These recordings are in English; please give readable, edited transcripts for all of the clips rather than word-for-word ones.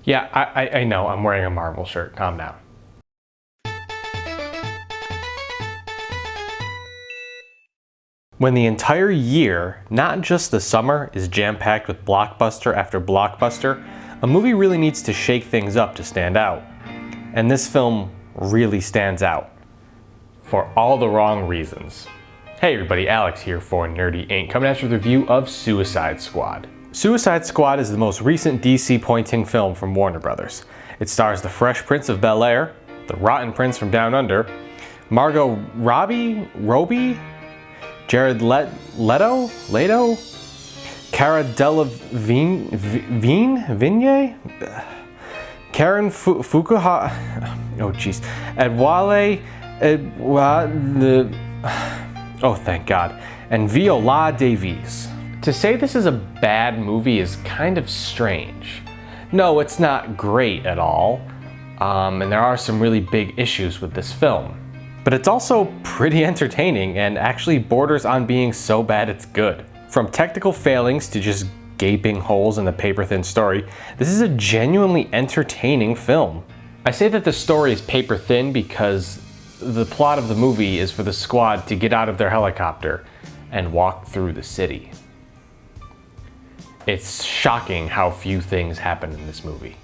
Yeah, I know, I'm wearing a Marvel shirt. Calm down. When the entire year, not just the summer, is jam-packed with blockbuster after blockbuster, a movie really needs to shake things up to stand out. And this film really stands out. For all the wrong reasons. Hey everybody, Alex here for Nerdy Inc. coming at you with a review of Suicide Squad. Suicide Squad is the most recent DC pointing film from Warner Brothers. It stars the Fresh Prince of Bel-Air, the Rotten Prince from Down Under, Margot Robbie, Jared Leto, Cara Delevingne, Karen Fukuhara, oh jeez, oh thank God, and Viola Davis. To say this is a bad movie is kind of strange. No, it's not great at all, and there are some really big issues with this film. But it's also pretty entertaining and actually borders on being so bad it's good. From technical failings to just gaping holes in the paper-thin story, this is a genuinely entertaining film. I say that the story is paper-thin because the plot of the movie is for the squad to get out of their helicopter and walk through the city. It's shocking how few things happen in this movie.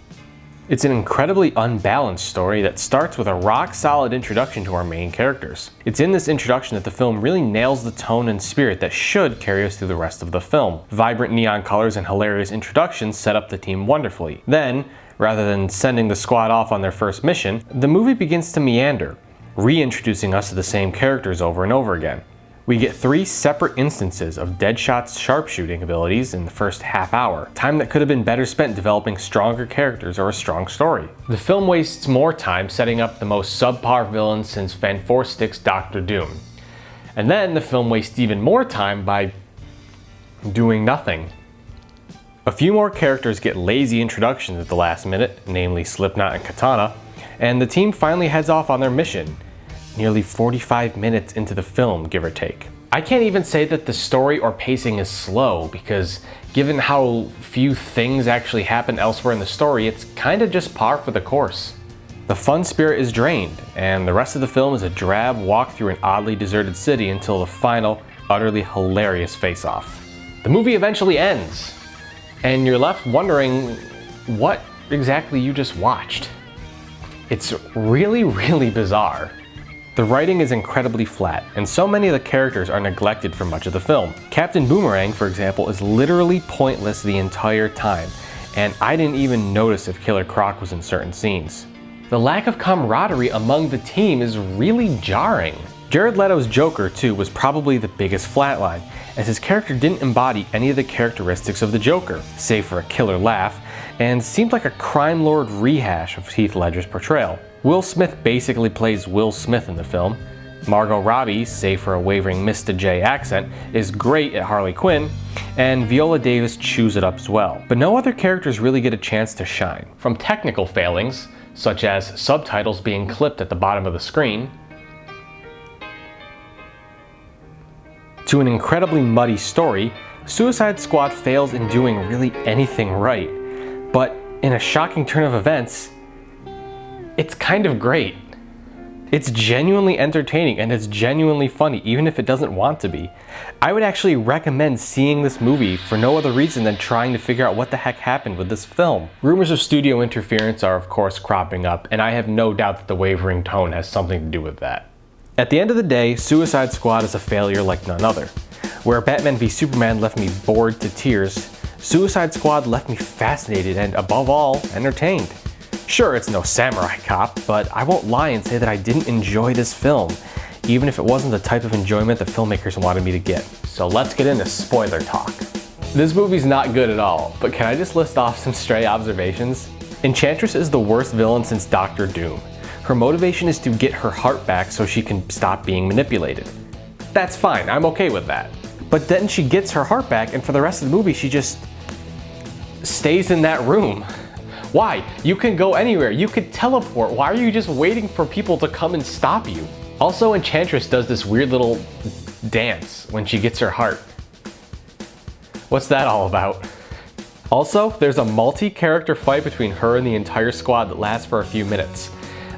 It's an incredibly unbalanced story that starts with a rock-solid introduction to our main characters. It's in this introduction that the film really nails the tone and spirit that should carry us through the rest of the film. Vibrant neon colors and hilarious introductions set up the team wonderfully. Then, rather than sending the squad off on their first mission, the movie begins to meander, reintroducing us to the same characters over and over again. We get 3 separate instances of Deadshot's sharpshooting abilities in the first half hour, time that could have been better spent developing stronger characters or a strong story. The film wastes more time setting up the most subpar villain since Van Forstik's Dr. Doom. And then the film wastes even more time by doing nothing. A few more characters get lazy introductions at the last minute, namely Slipknot and Katana, and the team finally heads off on their mission. Nearly 45 minutes into the film, give or take. I can't even say that the story or pacing is slow because given how few things actually happen elsewhere in the story, it's kinda just par for the course. The fun spirit is drained, and the rest of the film is a drab walk through an oddly deserted city until the final, utterly hilarious face-off. The movie eventually ends, and you're left wondering what exactly you just watched. It's really, really bizarre. The writing is incredibly flat, and so many of the characters are neglected for much of the film. Captain Boomerang, for example, is literally pointless the entire time, and I didn't even notice if Killer Croc was in certain scenes. The lack of camaraderie among the team is really jarring. Jared Leto's Joker, too, was probably the biggest flatline, as his character didn't embody any of the characteristics of the Joker, save for a killer laugh, and seemed like a crime lord rehash of Heath Ledger's portrayal. Will Smith basically plays Will Smith in the film. Margot Robbie, save for a wavering Mr. J accent, is great at Harley Quinn, and Viola Davis chews it up as well. But no other characters really get a chance to shine. From technical failings, such as subtitles being clipped at the bottom of the screen, to an incredibly muddy story, Suicide Squad fails in doing really anything right. But in a shocking turn of events, it's kind of great. It's genuinely entertaining and it's genuinely funny, even if it doesn't want to be. I would actually recommend seeing this movie for no other reason than trying to figure out what the heck happened with this film. Rumors of studio interference are of course cropping up, and I have no doubt that the wavering tone has something to do with that. At the end of the day, Suicide Squad is a failure like none other. Where Batman v Superman left me bored to tears, Suicide Squad left me fascinated and, above all, entertained. Sure, it's no Samurai Cop, but I won't lie and say that I didn't enjoy this film, even if it wasn't the type of enjoyment that filmmakers wanted me to get. So let's get into spoiler talk. This movie's not good at all, but can I just list off some stray observations? Enchantress is the worst villain since Dr. Doom. Her motivation is to get her heart back so she can stop being manipulated. That's fine, I'm okay with that. But then she gets her heart back, and for the rest of the movie she just stays in that room. Why? You can go anywhere. You could teleport. Why are you just waiting for people to come and stop you? Also, Enchantress does this weird little dance when she gets her heart. What's that all about? Also, there's a multi-character fight between her and the entire squad that lasts for a few minutes.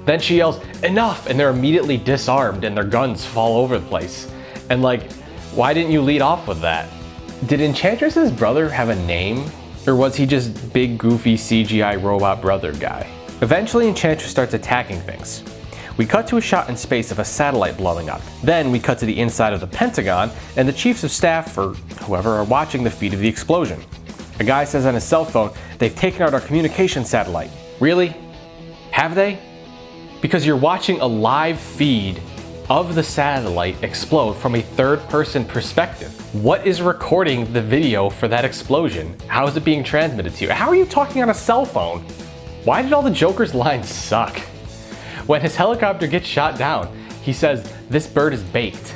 Then she yells, "Enough!" and they're immediately disarmed and their guns fall over the place. And like, why didn't you lead off with that? Did Enchantress's brother have a name? Or was he just big goofy CGI robot brother guy? Eventually Enchantress starts attacking things. We cut to a shot in space of a satellite blowing up. Then we cut to the inside of the Pentagon and the chiefs of staff, or whoever, are watching the feed of the explosion. A guy says on his cell phone, "They've taken out our communication satellite." Really? Have they? Because you're watching a live feed of the satellite explode from a third-person perspective. What is recording the video for that explosion? How is it being transmitted to you? How are you talking on a cell phone? Why did all the Joker's lines suck? When his helicopter gets shot down, he says, "This bird is baked."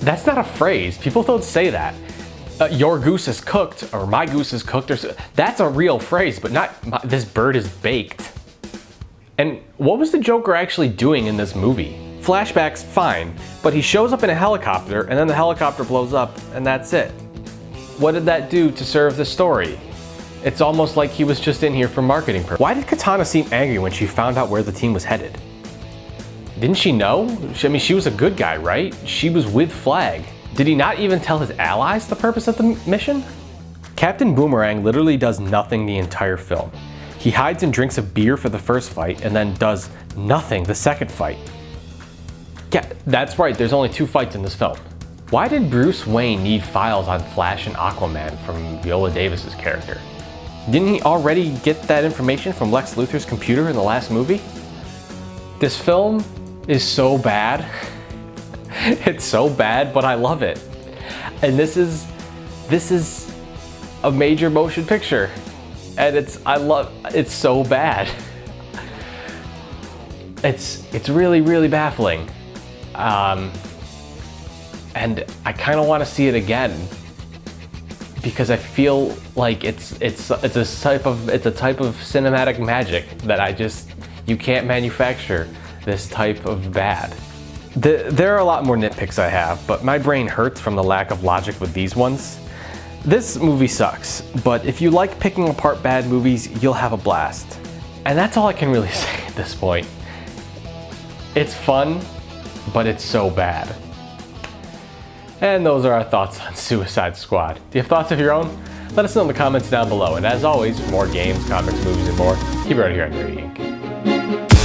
That's not a phrase. People don't say that. Your goose is cooked, or my goose is cooked, or that's a real phrase, but not this bird is baked. And what was the Joker actually doing in this movie? Flashbacks, fine, but he shows up in a helicopter and then the helicopter blows up and that's it. What did that do to serve the story? It's almost like he was just in here for marketing purposes. Why did Katana seem angry when she found out where the team was headed? Didn't she know? I mean, she was a good guy, right? She was with Flag. Did he not even tell his allies the purpose of the mission? Captain Boomerang literally does nothing the entire film. He hides and drinks a beer for the first fight and then does nothing the second fight. Yeah, that's right, there's only 2 fights in this film. Why did Bruce Wayne need files on Flash and Aquaman from Viola Davis's character? Didn't he already get that information from Lex Luthor's computer in the last movie? This film is so bad. It's so bad, but I love it. And this is a major motion picture. And it's so bad. It's really, really baffling. And I kind of want to see it again because I feel like it's a type of cinematic magic that you can't manufacture this type of bad. There are a lot more nitpicks I have, but my brain hurts from the lack of logic with these ones. This movie sucks, but if you like picking apart bad movies, you'll have a blast. And that's all I can really say at this point. It's fun, but it's so bad. And those are our thoughts on Suicide Squad. Do you have thoughts of your own? Let us know in the comments down below. And as always, for more games, comics, movies, and more, keep it right here on Nerdy Inc.